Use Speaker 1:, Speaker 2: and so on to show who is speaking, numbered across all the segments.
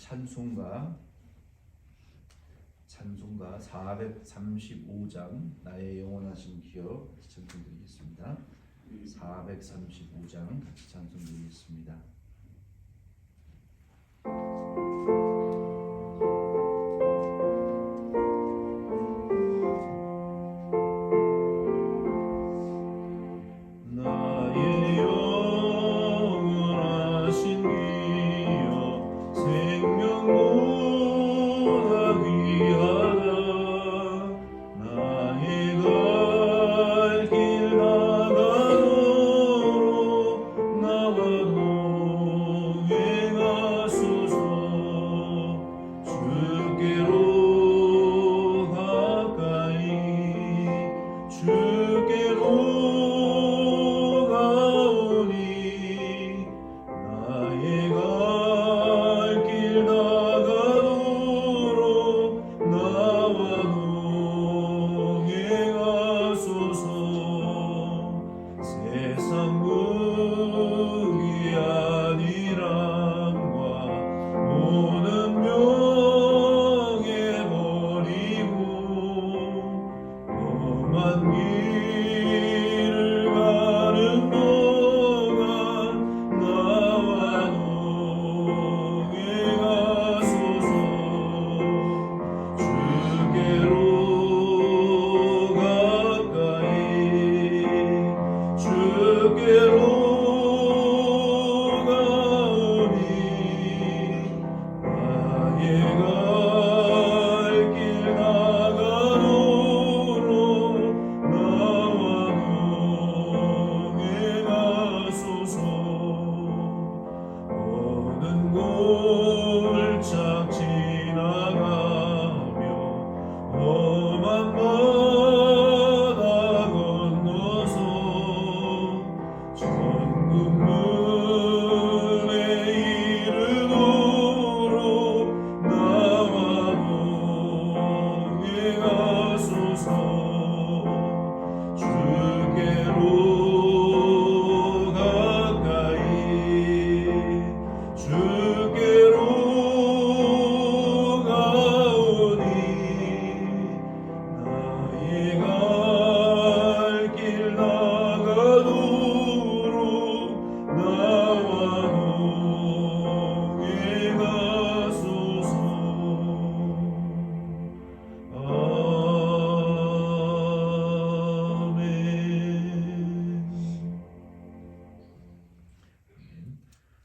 Speaker 1: 찬송가 435장 나의 영원하신 기억 같이 찬송드리겠습니다. 435장 같이 찬송드리겠습니다.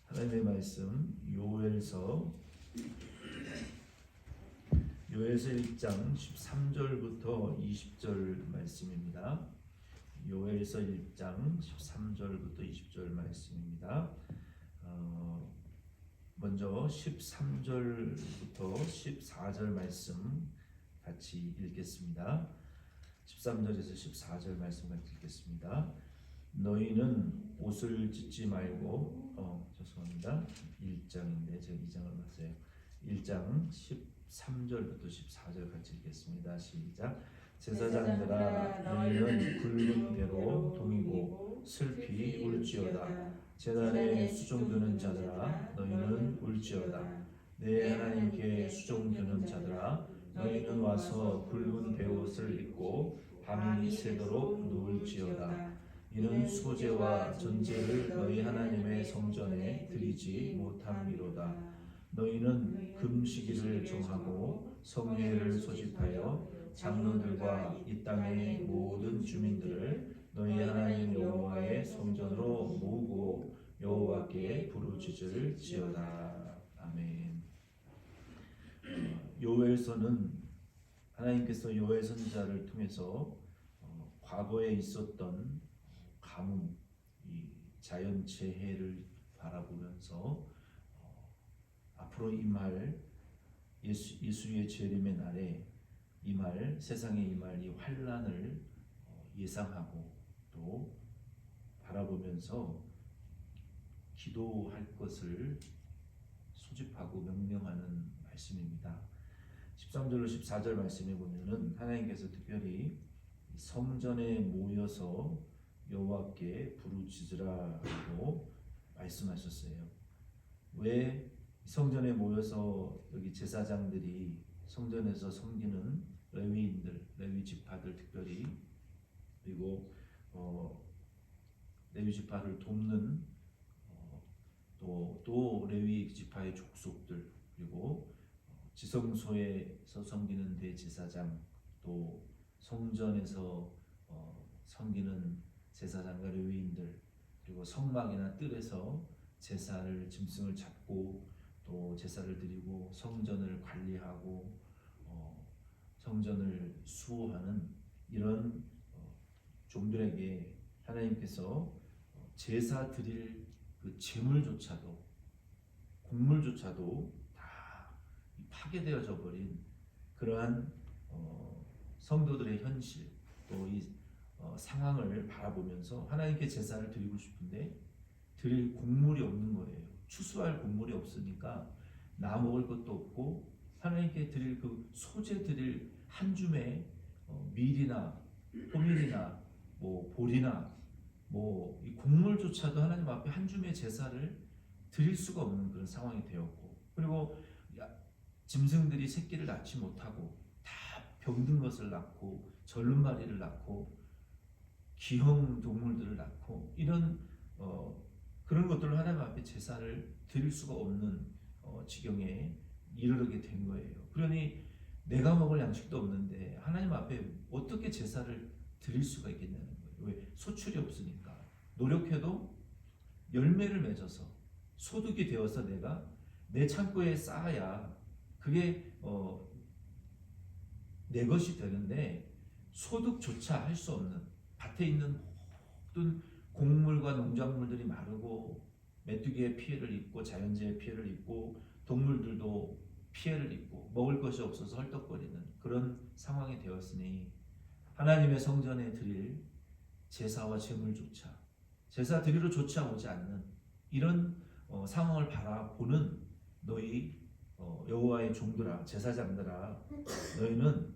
Speaker 1: 하나님의 말씀 요엘서 1장 13절부터 20절 말씀입니다. 요엘서 1장 13절부터 20절 말씀입니다. 먼저 13절부터 14절 말씀 같이 읽겠습니다. 13절에서 14절 말씀 같이 읽겠습니다. 너희는 옷을 찢지 말고 죄송합니다. 1장인데 제가 2장을 봤어요. 1장 13절부터 14절 같이 읽겠습니다. 시작. 제사장들아 너희는 굵은 배로 동이고 슬피 울지어다. 제단에 수종드는 자들아 너희는 울지어다. 내 하나님께 수종드는 자들아 너희는 와서 굵은 베옷을 입고 밤이 새도록 누울지어다. 이는 수고제와 전제를 너희 하나님의 성전에 드리지 못함이로다. 너희는 금시기를 정하고 성회를 소집하여 장로들과 이 땅의 모든 주민들을 너희 하나님 여호와의 성전으로 모으고 여호와께 부르짖을지어다. 아멘. 요엘서는 하나님께서 요엘 선지자를 통해서 과거에 있었던 가뭄, 이 자연재해를 바라보면서 앞으로 임할 예수의 재림의 날에 세상에 임할 이 환난을 예상하고 또 바라보면서 기도할 것을 소집하고 명령하는 말씀입니다. 13절로 14절 말씀에 보면은 하나님께서 특별히 성전에 모여서 여호와께 부르짖으라고 말씀하셨어요. 왜 성전에 모여서 여기 제사장들이 성전에서 섬기는 레위인들, 레위 지파들 특별히, 그리고 레위 지파를 돕는 또 레위 지파의 족속들, 그리고 지성소에서 섬기는 대제사장, 또 성전에서 섬기는 제사장과 레위인들, 그리고 성막이나 뜰에서 제사를 짐승을 잡고 또 제사를 드리고 성전을 관리하고 성전을 수호하는 이런 종들에게 하나님께서 제사 드릴 그 재물조차도, 곡물조차도 다 파괴되어져 버린 그러한 성도들의 현실, 또 이 상황을 바라보면서 하나님께 제사를 드리고 싶은데 드릴 곡물이 없는 거예요. 추수할 곡물이 없으니까 나 먹을 것도 없고, 하나님께 드릴 그 소재 드릴 한 줌의 밀이나 호밀이나 뭐 보리나 뭐 이 곡물조차도 하나님 앞에 한 줌의 제사를 드릴 수가 없는 그런 상황이 되었고, 그리고 짐승들이 새끼를 낳지 못하고 다 병든 것을 낳고 절름발이를 낳고 기형 동물들을 낳고 이런 그런 것들을 하나님 앞에 제사를 드릴 수가 없는 지경에 이르게 된 거예요. 그러니 내가 먹을 양식도 없는데 하나님 앞에 어떻게 제사를 드릴 수가 있겠냐는 거예요. 왜? 소출이 없으니까. 노력해도 열매를 맺어서 소득이 되어서 내가 내 창고에 쌓아야 그게 내 것이 되는데, 소득조차 할 수 없는, 밭에 있는 모든 곡물과 농작물들이 마르고 메뚜기의 피해를 입고 자연재해의 피해를 입고 동물들도 피해를 입고 먹을 것이 없어서 헐떡거리는 그런 상황이 되었으니, 하나님의 성전에 드릴 제사와 제물조차, 제사 드리러조차 오지 않는 이런 상황을 바라보는 너희 여호와의 종들아, 제사장들아, 너희는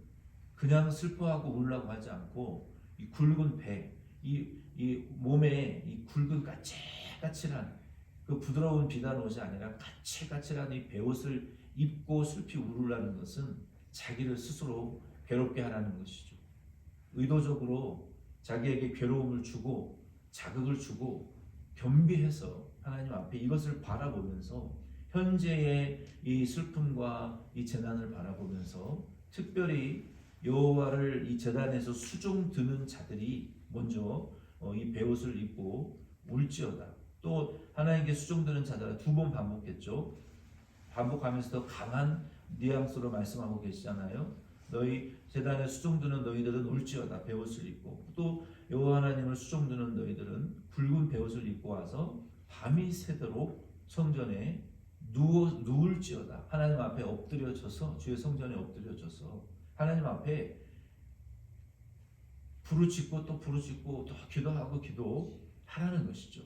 Speaker 1: 그냥 슬퍼하고 울라고 하지 않고 이 굵은 배, 이 몸에 이 굵은 까칠까칠한 그 부드러운 비단 옷이 아니라 까칠까칠한 이 베옷을 입고 슬피 울으라는 것은 자기를 스스로 괴롭게 하라는 것이죠. 의도적으로 자기에게 괴로움을 주고 자극을 주고 겸비해서 하나님 앞에 이것을 바라보면서 현재의 이 슬픔과 이 재난을 바라보면서 특별히 여호와를 이 제단에서 수종 드는 자들이 먼저 이 베옷을 입고 울지어다. 또 하나님께 수종 드는 자들 두 번 반복했죠. 반복하면서 더 강한 뉘앙스로 말씀하고 계시잖아요. 너희 제단에 수종 드는 너희들은 울지어다. 베옷을 입고, 또 여호와 하나님을 수종 드는 너희들은 굵은 베옷을 입고 와서 밤이 새도록 성전에 누울지어다. 하나님 앞에 엎드려져서, 주의 성전에 엎드려져서 하나님 앞에 부르짖고 또 부르짖고 또 기도하고 기도하라는 것이죠.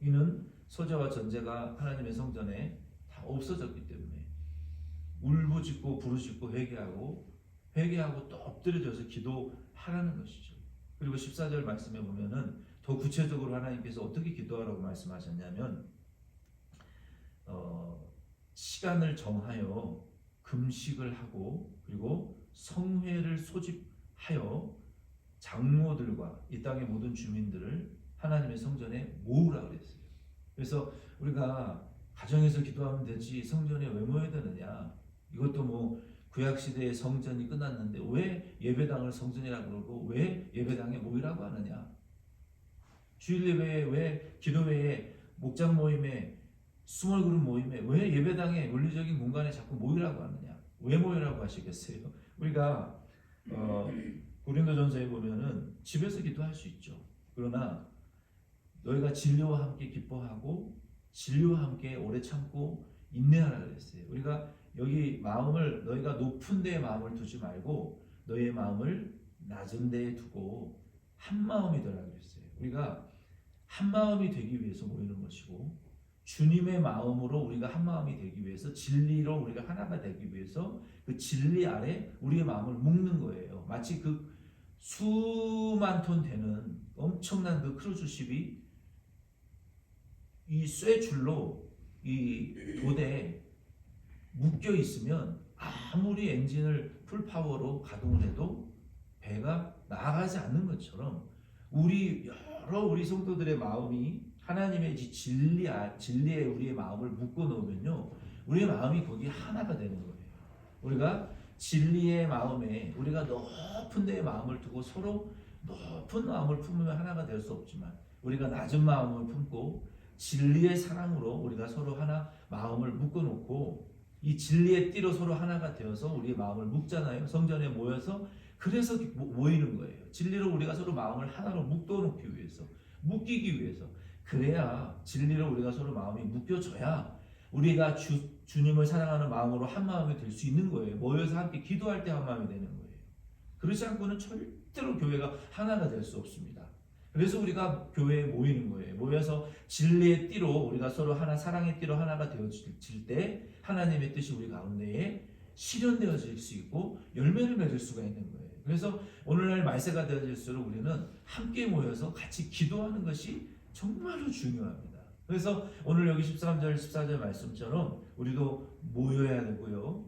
Speaker 1: 이는 소재와 전제가 하나님의 성전에 다 없어졌기 때문에 울부짖고 부르짖고 회개하고 또 엎드려져서 기도하라는 것이죠. 그리고 14절 말씀에 보면은 더 구체적으로 하나님께서 어떻게 기도하라고 말씀하셨냐면 시간을 정하여 금식을 하고 그리고 성회를 소집하여 장로들과 이 땅의 모든 주민들을 하나님의 성전에 모으라 그랬어요. 그래서 우리가 가정에서 기도하면 되지 성전에 왜 모여야 되느냐? 이것도 뭐 구약시대의 성전이 끝났는데 왜 예배당을 성전이라고 그러고 왜 예배당에 모이라고 하느냐? 주일 예배에, 왜 기도회에, 목장 모임에, 스몰 그룹 모임에 왜 예배당에 물리적인 공간에 자꾸 모이라고 하느냐? 왜 모이라고 하시겠어요? 우리가 고린도전서에 보면은 집에서 기도할 수 있죠. 그러나 너희가 진리와 함께 기뻐하고 진리와 함께 오래 참고 인내하라 그랬어요. 우리가 여기 마음을, 너희가 높은 데에 마음을 두지 말고 너희의 마음을 낮은 데에 두고 한 마음이 되라 그랬어요. 우리가 한 마음이 되기 위해서 모이는 것이고, 주님의 마음으로 우리가 한 마음이 되기 위해서, 진리로 우리가 하나가 되기 위해서 그 진리 아래 우리의 마음을 묶는 거예요. 마치 그 수만 톤 되는 엄청난 그 크루즈십이 이 쇠줄로 이 도대에 묶여 있으면 아무리 엔진을 풀파워로 가동을 해도 배가 나아가지 않는 것처럼 우리 성도들의 마음이 하나님의 진리에 우리의 마음을 묶어 놓으면요, 우리의 마음이 거기에 하나가 되는 거예요. 우리가 진리의 마음에 우리가 높은 데에 마음을 두고 서로 높은 마음을 품으면 하나가 될 수 없지만, 우리가 낮은 마음을 품고 진리의 사랑으로 우리가 서로 하나 마음을 묶어 놓고 이 진리의 띠로 서로 하나가 되어서 우리의 마음을 묶잖아요. 성전에 모여서 그래서 모이는 거예요. 진리로 우리가 서로 마음을 하나로 묶어놓기 위해서, 묶이기 위해서. 그래야 진리로 우리가 서로 마음이 묶여져야 우리가 주님을 사랑하는 마음으로 한 마음이 될 수 있는 거예요. 모여서 함께 기도할 때 한 마음이 되는 거예요. 그렇지 않고는 절대로 교회가 하나가 될 수 없습니다. 그래서 우리가 교회에 모이는 거예요. 모여서 진리의 띠로 우리가 서로 하나, 사랑의 띠로 하나가 되어질 때 하나님의 뜻이 우리 가운데에 실현되어질 수 있고 열매를 맺을 수가 있는 거예요. 그래서 오늘날 말세가 되어질수록 우리는 함께 모여서 같이 기도하는 것이 정말로 중요합니다. 그래서 오늘 여기 13절 14절 말씀처럼 우리도 모여야 되고요.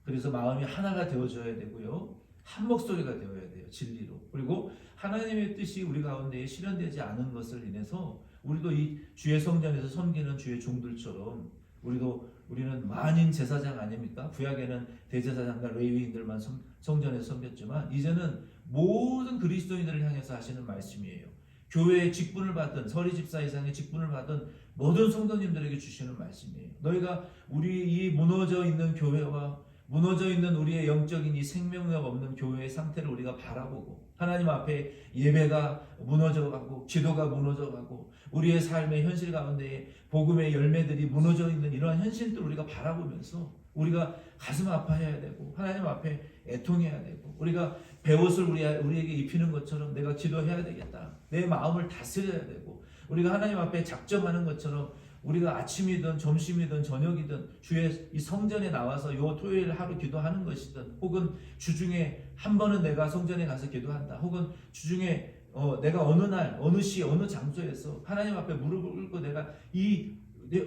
Speaker 1: 그래서 마음이 하나가 되어져야 되고요. 한 목소리가 되어야 돼요. 진리로. 그리고 하나님의 뜻이 우리 가운데에 실현되지 않은 것을 인해서 우리도 이 주의 성전에서 섬기는 주의 종들처럼 우리는 만인 제사장 아닙니까? 구약에는 대제사장과 레위인들만 성전에서 섬겼지만 이제는 모든 그리스도인들을 향해서 하시는 말씀이에요. 교회의 직분을 받은 서리 집사 이상의 직분을 받은 모든 성도님들에게 주시는 말씀이에요. 너희가 우리 이 무너져 있는 교회와 무너져 있는 우리의 영적인 이 생명력 없는 교회의 상태를 우리가 바라보고 하나님 앞에 예배가 무너져가고 기도가 무너져가고 우리의 삶의 현실 가운데 복음의 열매들이 무너져 있는 이러한 현실들을 우리가 바라보면서 우리가 가슴 아파해야 되고 하나님 앞에 애통해야 되고 우리가 베옷을 우리에게 입히는 것처럼 내가 기도해야 되겠다. 내 마음을 다스려야 되고 우리가 하나님 앞에 작정하는 것처럼 우리가 아침이든 점심이든 저녁이든 주의 이 성전에 나와서 요 토요일 하루 기도하는 것이든 혹은 주중에 한 번은 내가 성전에 가서 기도한다. 혹은 주중에 내가 어느 날 어느 시 어느 장소에서 하나님 앞에 무릎을 꿇고 내가 이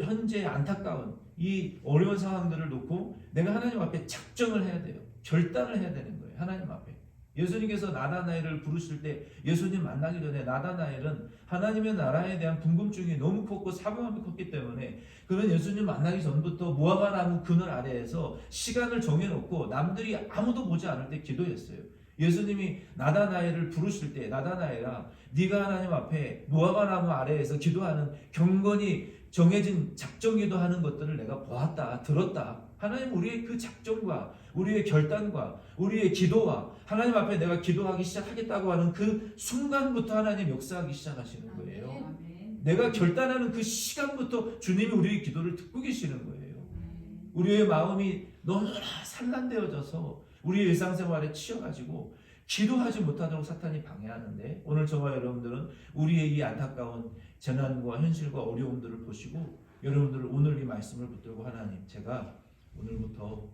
Speaker 1: 현재 안타까운 이 어려운 상황들을 놓고 내가 하나님 앞에 작정을 해야 돼요. 결단을 해야 되는 거예요. 하나님 앞에. 예수님께서 나다나엘을 부르실 때 예수님 만나기 전에 나다나엘은 하나님의 나라에 대한 궁금증이 너무 컸고 사모함이 컸기 때문에 그는 예수님 만나기 전부터 무화과 나무 그늘 아래에서 시간을 정해놓고 남들이 아무도 보지 않을 때 기도했어요. 예수님이 나다나엘을 부르실 때 나다나엘아 네가 하나님 앞에 무화과 나무 아래에서 기도하는 경건이 정해진 작정 기도하는 것들을 내가 보았다 들었다. 하나님 우리의 그 작정과 우리의 결단과 우리의 기도와 하나님 앞에 내가 기도하기 시작하겠다고 하는 그 순간부터 하나님 역사하기 시작하시는 거예요. 내가 결단하는 그 시간부터 주님이 우리의 기도를 듣고 계시는 거예요. 우리의 마음이 너무나 산란되어져서 우리의 일상생활에 치여가지고 기도하지 못하도록 사탄이 방해하는데 오늘 저와 여러분들은 우리의 이 안타까운 재난과 현실과 어려움들을 보시고 여러분들 오늘 이 말씀을 붙들고 하나님 제가 오늘부터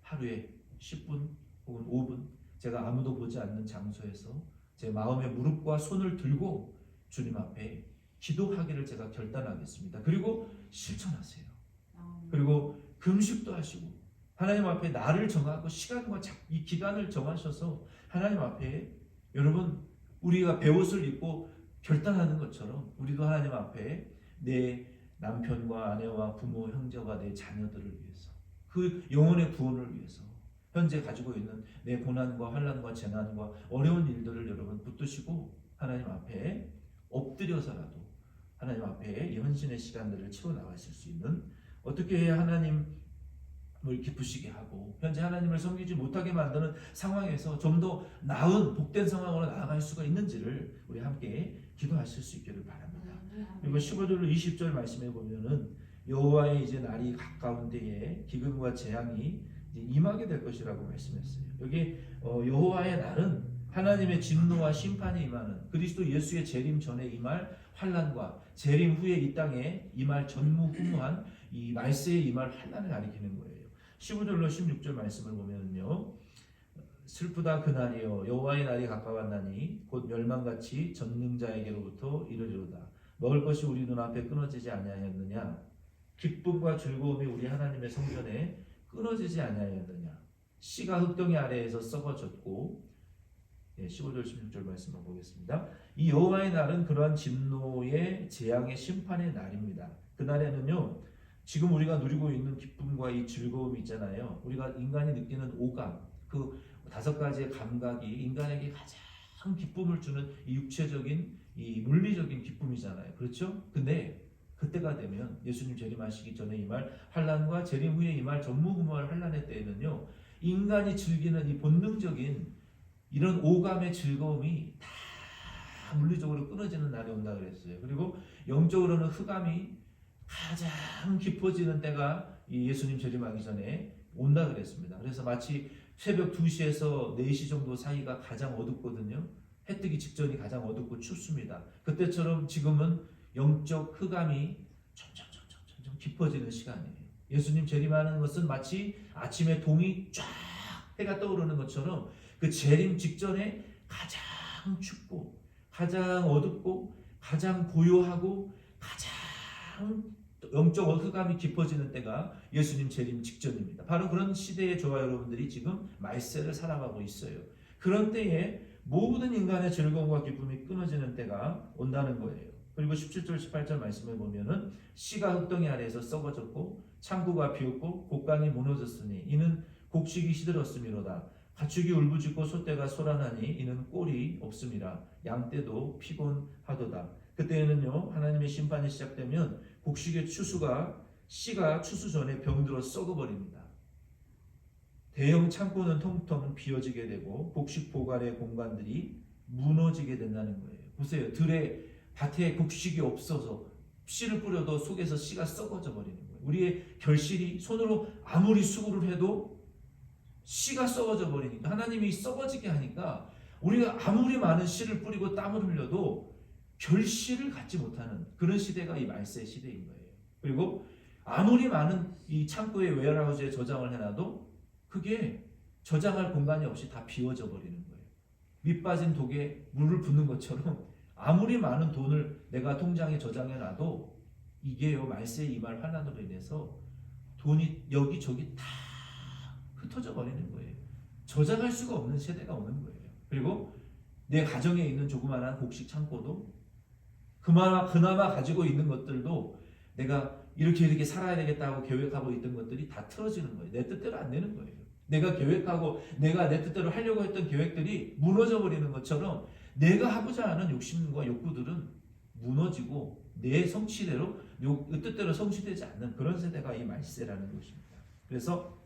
Speaker 1: 하루에 10분 혹은 5분 제가 아무도 보지 않는 장소에서 제 마음의 무릎과 손을 들고 주님 앞에 기도하기를 제가 결단하겠습니다. 그리고 실천하세요. 그리고 금식도 하시고 하나님 앞에 날을 정하고 시간과 이 기간을 정하셔서 하나님 앞에 여러분 우리가 베옷을 입고 결단하는 것처럼 우리도 하나님 앞에 내 남편과 아내와 부모 형제와 내 자녀들을 위해서 그 영혼의 구원을 위해서 현재 가지고 있는 내 고난과 환난과 재난과 어려운 일들을 여러분 붙드시고 하나님 앞에 엎드려서라도 하나님 앞에 이 헌신의 시간들을 채워나가실 수 있는 어떻게 해야 하나님을 기쁘시게 하고 현재 하나님을 섬기지 못하게 만드는 상황에서 좀 더 나은 복된 상황으로 나아갈 수가 있는지를 우리 함께 기도하실 수 있기를 바랍니다. 그리고 15절로 20절 말씀해 보면은 여호와의 이제 날이 가까운 때에 기근과 재앙이 이제 임하게 될 것이라고 말씀했어요. 여기 여호와의 날은 하나님의 진노와 심판이 임하는 그리스도 예수의 재림 전에 임할 환난과 재림 후에 이 땅에 임할 전무후무한 이 말세에 임할 환난을 가리키는 거예요. 15절로 16절 말씀을 보면요. 슬프다 그날이여 여호와의 날이 가까웠나니 곧 멸망같이 전능자에게로부터 이르리로다. 먹을 것이 우리 눈앞에 끊어지지 아니하였느냐. 기쁨과 즐거움이 우리 하나님의 성전에 끊어지지 아니하였느냐. 씨가 흙덩이 아래에서 썩어졌고 15절 16절 말씀을 보겠습니다. 이 여호와의 날은 그러한 진노의 재앙의 심판의 날입니다. 그날에는요 지금 우리가 누리고 있는 기쁨과 이 즐거움이 있잖아요. 우리가 인간이 느끼는 오감, 그 5가지의 감각이 인간에게 가장 기쁨을 주는 이 육체적인 이 물리적인 기쁨이잖아요. 그렇죠? 근데 그때가 되면 예수님 재림하시기 전에 임할 환난과 재림 후에 임할 전무후무할 환난의 때에는요 인간이 즐기는 이 본능적인 이런 오감의 즐거움이 다 물리적으로 끊어지는 날이 온다 그랬어요. 그리고 영적으로는 흑암이 가장 깊어지는 때가 이 예수님 재림하기 전에 온다 그랬습니다. 그래서 마치 새벽 2시에서 4시 정도 사이가 가장 어둡거든요. 해 뜨기 직전이 가장 어둡고 춥습니다. 그때처럼 지금은 영적 흑암이 점점 깊어지는 시간이에요. 예수님 재림하는 것은 마치 아침에 동이 쫙 해가 떠오르는 것처럼 그 재림 직전에 가장 춥고 가장 어둡고 가장 고요하고 가장 영적 흑암이 깊어지는 때가 예수님 재림 직전입니다. 바로 그런 시대에 저와 여러분들이 지금 말세를 살아가고 있어요. 그런 때에 모든 인간의 즐거움과 기쁨이 끊어지는 때가 온다는 거예요. 그리고 17절 18절 말씀에 보면은 씨가 흙덩이 아래에서 썩어졌고 창고가 비었고 곡간이 무너졌으니 이는 곡식이 시들었음이로다. 가축이 울부짖고 소떼가 소란하니 이는 꼴이 없음이라. 양떼도 피곤하도다. 그때에는요 하나님의 심판이 시작되면 곡식의 씨가 추수 전에 병들어 썩어버립니다. 대형 창고는 통통 비어지게 되고 곡식 보관의 공간들이 무너지게 된다는 거예요. 보세요. 밭에 곡식이 없어서 씨를 뿌려도 속에서 씨가 썩어져 버리는 거예요. 우리의 결실이 손으로 아무리 수고를 해도 씨가 썩어져 버리니까 하나님이 썩어지게 하니까 우리가 아무리 많은 씨를 뿌리고 땀을 흘려도 결실을 갖지 못하는 그런 시대가 이 말세 시대인 거예요. 그리고 아무리 많은 이 창고에 웨어하우스에 저장을 해놔도 그게 저장할 공간이 없이 다 비워져 버리는 거예요. 밑 빠진 독에 물을 붓는 것처럼 아무리 많은 돈을 내가 통장에 저장해놔도 이게요 말세 이말 환난으로 인해서 돈이 여기저기 다 흩어져 버리는 거예요. 저장할 수가 없는 세대가 오는 거예요. 그리고 내 가정에 있는 조그마한 곡식 창고도 그나마 가지고 있는 것들도 내가 이렇게 살아야 되겠다고 계획하고 있던 것들이 다 틀어지는 거예요. 내 뜻대로 안 되는 거예요. 내가 계획하고 내가 내 뜻대로 하려고 했던 계획들이 무너져 버리는 것처럼 내가 하고자 하는 욕심과 욕구들은 무너지고 내 성취대로 뜻대로 성취되지 않는 그런 세대가 이 말세라는 것입니다. 그래서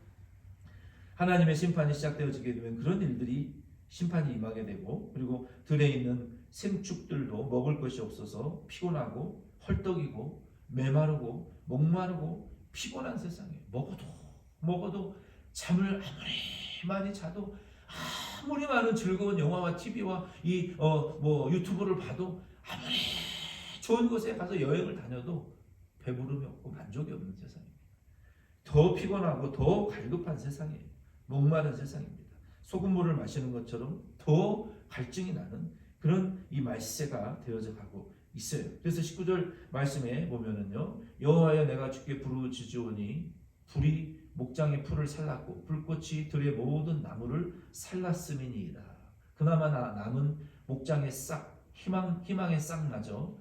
Speaker 1: 하나님의 심판이 시작되어지게 되면 그런 일들이 심판이 임하게 되고 그리고 들에 있는 생축들도 먹을 것이 없어서 피곤하고 헐떡이고 메마르고 목마르고 피곤한 세상에 먹어도 잠을 아무리 많이 자도 아무리 많은 즐거운 영화와 TV와 유튜브를 봐도 아무리 좋은 곳에 가서 여행을 다녀도 배부름이 없고 만족이 없는 세상입니다. 더 피곤하고 더 갈급한 세상이에요. 목마른 세상입니다. 소금물을 마시는 것처럼 더 갈증이 나는 그런 이 말세가 되어져 가고 있어요. 그래서 19절 말씀에 보면은요 여호와여 내가 주께 부르짖으오니 불이 목장의 풀을 살랐고 불꽃이 들의 모든 나무를 살랐음이니이다. 그나마 남은 목장의 싹 희망의 싹마저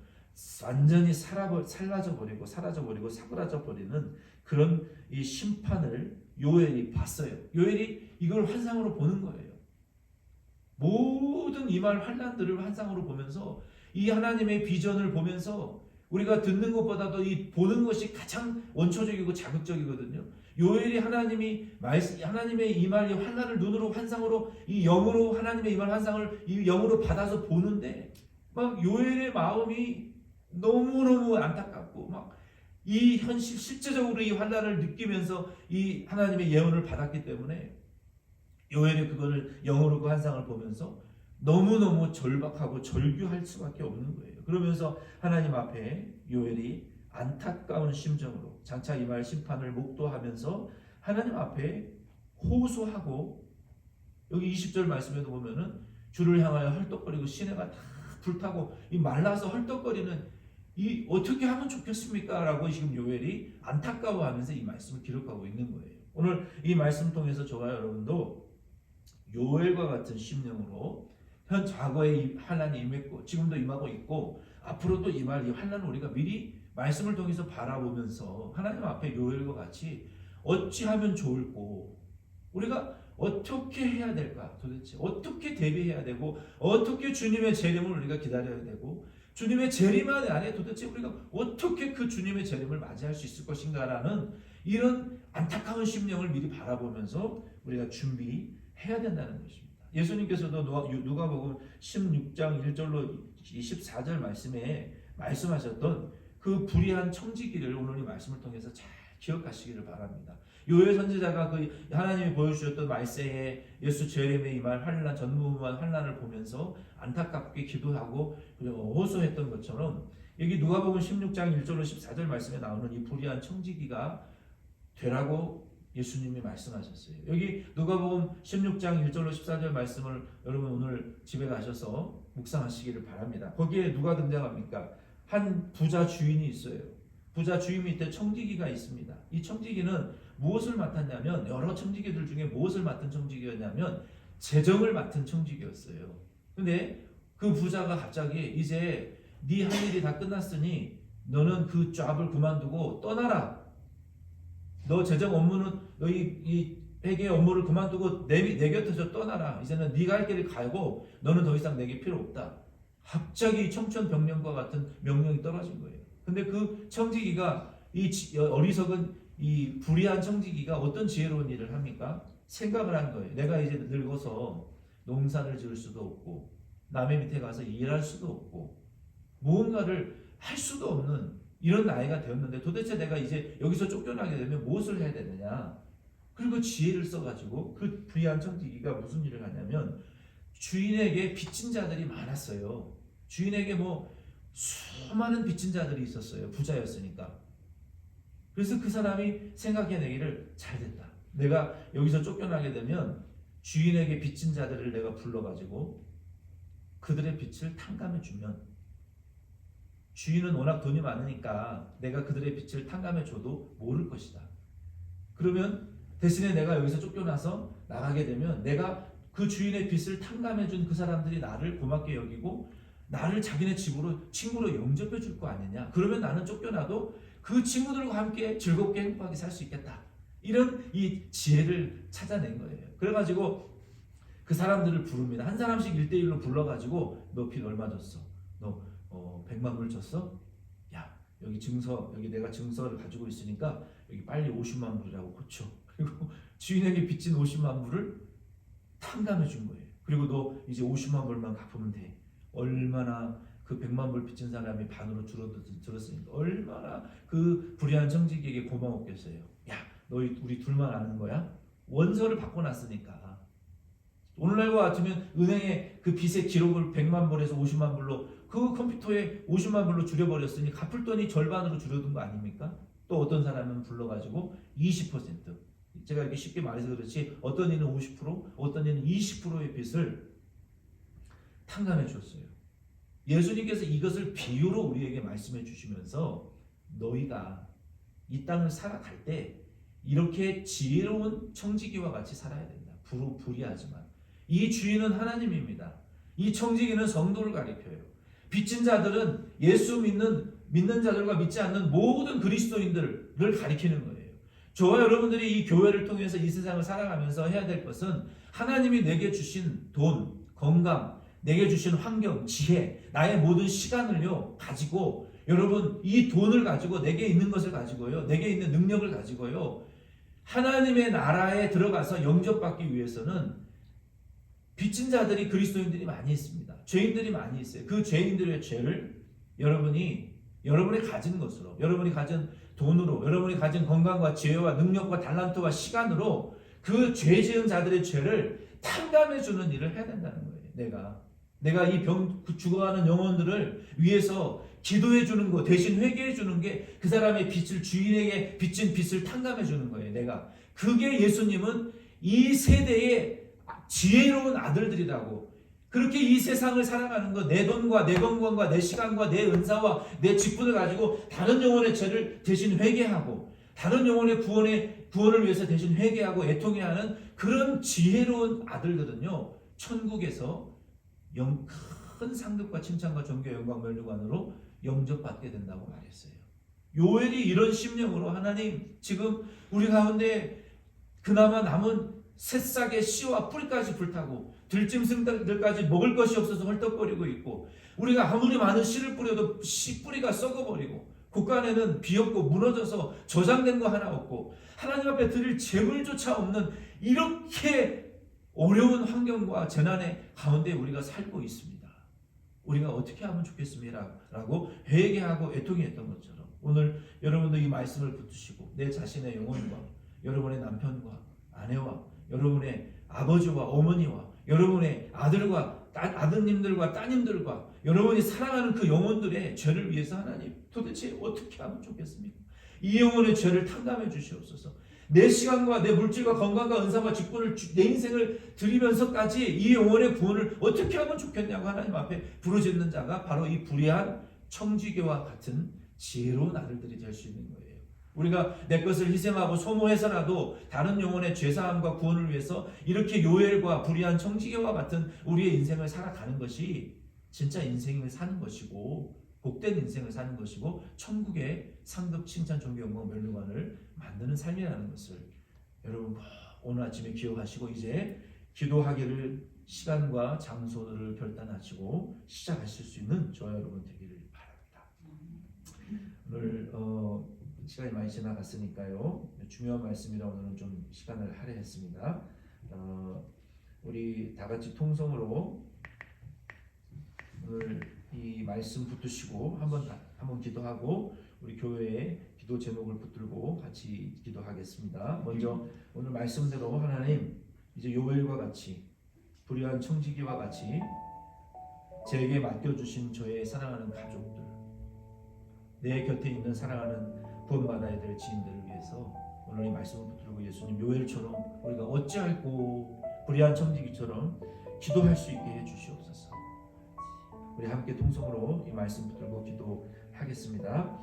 Speaker 1: 완전히 사라져 버리고 사그라져 버리는 그런 이 심판을 요엘이 봤어요. 요엘이 이걸 환상으로 보는 거예요. 모든 이말 환난들을 환상으로 보면서 이 하나님의 비전을 보면서 우리가 듣는 것보다도 이 보는 것이 가장 원초적이고 자극적이거든요. 요엘이 하나님의 이말 환난을 눈으로 환상으로 이 영으로 하나님의 이말 환상을 이 영으로 받아서 보는데 막 요엘의 마음이 너무너무 안타깝고 막 이 현실 실제적으로 이 환난을 느끼면서 이 하나님의 예언을 받았기 때문에 요엘이 그거를 영으로 그 환상을 보면서 너무너무 절박하고 절규할 수밖에 없는 거예요. 그러면서 하나님 앞에 요엘이 안타까운 심정으로 장차 임할 심판을 목도하면서 하나님 앞에 호소하고 여기 20절 말씀에도 보면은 주를 향하여 헐떡거리고 시내가 다 불타고 이 말라서 헐떡거리는 이 어떻게 하면 좋겠습니까? 라고 지금 요엘이 안타까워하면서 이 말씀을 기록하고 있는 거예요. 오늘 이 말씀 통해서 저와 여러분도 요엘과 같은 심령으로 현 과거에 이 환난이 임했고 지금도 임하고 있고 앞으로도 임할 이 환난을 우리가 미리 말씀을 통해서 바라보면서 하나님 앞에 요엘과 같이 어찌하면 좋을꼬, 우리가 어떻게 해야 될까, 도대체 어떻게 대비해야 되고 어떻게 주님의 재림을 우리가 기다려야 되고 주님의 재림 안에 도대체 우리가 어떻게 그 주님의 재림을 맞이할 수 있을 것인가라는 이런 안타까운 심령을 미리 바라보면서 우리가 준비해야 된다는 것입니다. 예수님께서도 누가복음 16장 1절로 24절 말씀에 말씀하셨던 그 불의한 청지기를 오늘 이 말씀을 통해서 잘 기억하시기를 바랍니다. 요엘 선지자가 그 하나님이 보여주셨던 말세에 예수 재림에 임할 환난, 전무후무한 환난을 보면서 안타깝게 기도하고 호소했던 것처럼 여기 누가복음 16장 1절로 14절 말씀에 나오는 이 불의한 청지기가 되라고 예수님이 말씀하셨어요. 여기 누가복음 16장 1절로 14절 말씀을 여러분 오늘 집에 가셔서 묵상하시기를 바랍니다. 거기에 누가 등장합니까? 한 부자 주인이 있어요. 부자 주인 밑에 청지기가 있습니다. 이 청지기는 무엇을 맡았냐면, 여러 청지기들 중에 무엇을 맡은 청지기였냐면 재정을 맡은 청지기였어요. 근데 그 부자가 갑자기 이제 네 할 일이 다 끝났으니 너는 그 잡을 그만두고 떠나라. 너 재정 업무는 너희 이 회계 업무를 그만두고 내 곁에서 떠나라. 이제는 네가 할 길을 가고 너는 더 이상 내게 필요 없다. 갑자기 청천벽력과 같은 명령이 떨어진 거예요. 근데 그 청지기가 이 어리석은 이 불의한 청지기가 어떤 지혜로운 일을 합니까? 생각을 한 거예요. 내가 이제 늙어서 농사를 지을 수도 없고 남의 밑에 가서 일할 수도 없고 무언가를 할 수도 없는 이런 나이가 되었는데 도대체 내가 이제 여기서 쫓겨나게 되면 무엇을 해야 되느냐? 그리고 지혜를 써가지고 그 불의한 청지기가 무슨 일을 하냐면 주인에게 빚진 자들이 많았어요. 주인에게 뭐 수많은 빚진 자들이 있었어요. 부자였으니까. 그래서 그 사람이 생각해내기를 잘됐다. 내가 여기서 쫓겨나게 되면 주인에게 빚진 자들을 내가 불러가지고 그들의 빚을 탕감해주면 주인은 워낙 돈이 많으니까 내가 그들의 빚을 탕감해줘도 모를 것이다. 그러면 대신에 내가 여기서 쫓겨나서 나가게 되면 내가 그 주인의 빚을 탕감해준 그 사람들이 나를 고맙게 여기고 나를 자기네 집으로 친구로 영접해 줄 거 아니냐. 그러면 나는 쫓겨나도 그 친구들과 함께 즐겁게 행복하게 살 수 있겠다. 이런 이 지혜를 찾아낸 거예요. 그래가지고 그 사람들을 부릅니다. 한 사람씩 1대1로 불러가지고 너 빚 얼마 줬어? 너 100만 불 줬어? 야 여기 증서, 여기 내가 증서를 가지고 있으니까 여기 빨리 50만 불이라고 고쳐. 그리고 주인에게 빚진 50만 불을 탕감해 준 거예요. 그리고 너 이제 50만 불만 갚으면 돼. 얼마나 그 100만 불 빚진 사람이 반으로 줄었으니까 얼마나 그 불의한 청지기에게 고마웠겠어요. 야, 너희 우리 둘만 아는 거야? 원서를 바꿔놨으니까. 오늘날과 같으면 은행에 그 빚의 기록을 100만 불에서 50만 불로 그 컴퓨터에 50만 불로 줄여버렸으니 갚을 돈이 절반으로 줄어든 거 아닙니까? 또 어떤 사람은 불러가지고 20%, 제가 이렇게 쉽게 말해서 그렇지 어떤 이는 50%, 어떤 이는 20%의 빚을 탕감해 줬어요. 예수님께서 이것을 비유로 우리에게 말씀해 주시면서 너희가 이 땅을 살아갈 때 이렇게 지혜로운 청지기와 같이 살아야 된다. 불의하지만 이 주인은 하나님입니다. 이 청지기는 성도를 가리켜요. 빚진 자들은 예수 믿는 자들과 믿지 않는 모든 그리스도인들을 가리키는 거예요. 저와 여러분들이 이 교회를 통해서 이 세상을 살아가면서 해야 될 것은 하나님이 내게 주신 돈, 건강, 내게 주신 환경, 지혜, 나의 모든 시간을요 가지고 여러분 이 돈을 가지고 내게 있는 것을 가지고요, 내게 있는 능력을 가지고요 하나님의 나라에 들어가서 영접받기 위해서는 빚진 자들이 그리스도인들이 많이 있습니다. 죄인들이 많이 있어요. 그 죄인들의 죄를 여러분이 가진 것으로, 여러분이 가진 돈으로, 여러분이 가진 건강과 지혜와 능력과 달란트와 시간으로 그 죄 지은 자들의 죄를 탕감해 주는 일을 해야 된다는 거예요. 내가 이 죽어가는 영혼들을 위해서 기도해 주는 거, 대신 회개해 주는 게 그 사람의 빚을, 주인에게 빚진 빚을 탕감해 주는 거예요. 그게 예수님은 이 세대의 지혜로운 아들들이라고. 그렇게 이 세상을 살아가는 거, 내 돈과 내 건강과 내 시간과 내 은사와 내 직분을 가지고 다른 영혼의 죄를 대신 회개하고 다른 영혼의 구원에 구원을 위해서 대신 회개하고 애통해야 하는 그런 지혜로운 아들들은요, 천국에서 큰 상급과 칭찬과 존귀와 영광 면류관으로 영접받게 된다고 말했어요. 요엘이 이런 심령으로 하나님 지금 우리 가운데 그나마 남은 새싹의 씨와 뿌리까지 불타고 들짐승들까지 먹을 것이 없어서 헐떡거리고 있고, 우리가 아무리 많은 씨를 뿌려도 씨 뿌리가 썩어버리고 곳간에는 비었고 무너져서 저장된 거 하나 없고 하나님 앞에 드릴 재물조차 없는 이렇게 어려운 환경과 재난의 가운데 우리가 살고 있습니다. 우리가 어떻게 하면 좋겠습니다 라고 회개하고 애통했던 것처럼 오늘 여러분도 이 말씀을 붙드시고 내 자신의 영혼과 여러분의 남편과 아내와 여러분의 아버지와 어머니와 여러분의 아들과 아드님들과 따님들과 여러분이 사랑하는 그 영혼들의 죄를 위해서 하나님 도대체 어떻게 하면 좋겠습니까? 이 영혼의 죄를 탕감해 주시옵소서. 내 시간과 내 물질과 건강과 은사와 직분을 내 인생을 드리면서까지 이 영혼의 구원을 어떻게 하면 좋겠냐고 하나님 앞에 부르짖는 자가 바로 이 불의한 청지기와 같은 지혜로운 아들들이 될 수 있는 거예요. 우리가 내 것을 희생하고 소모해서라도 다른 영혼의 죄사함과 구원을 위해서 이렇게 요엘과 불의한 청지기와 같은 우리의 인생을 살아가는 것이 진짜 인생을 사는 것이고 복된 인생을 사는 것이고 천국의 상급 칭찬 존귀 영광 면류관을 만드는 삶이라는 것을 여러분 오늘 아침에 기억하시고 이제 기도하기를 시간과 장소를 결단하시고 시작하실 수 있는 저와 여러분 되기를 바랍니다. 오늘 시간이 많이 지나갔으니까요. 중요한 말씀이라 오늘은 좀 시간을 할애했습니다. 우리 다 같이 통성으로 오늘 이 말씀 붙드시고 한번 기도하고 우리 교회의 기도 제목을 붙들고 같이 기도하겠습니다. 먼저 오늘 말씀대로 하나님 이제 요엘과 같이 불의한 청지기와 같이 제게 맡겨주신 저의 사랑하는 가족들, 내 곁에 있는 사랑하는 구원받아야 될 지인들을 위해서 오늘 이 말씀을 붙들고 예수님 요엘처럼 우리가 어찌할꼬 불의한 청지기처럼 기도할 수 있게 해주시옵소서. 우리 함께 통성으로 이 말씀 붙들고 기도하겠습니다.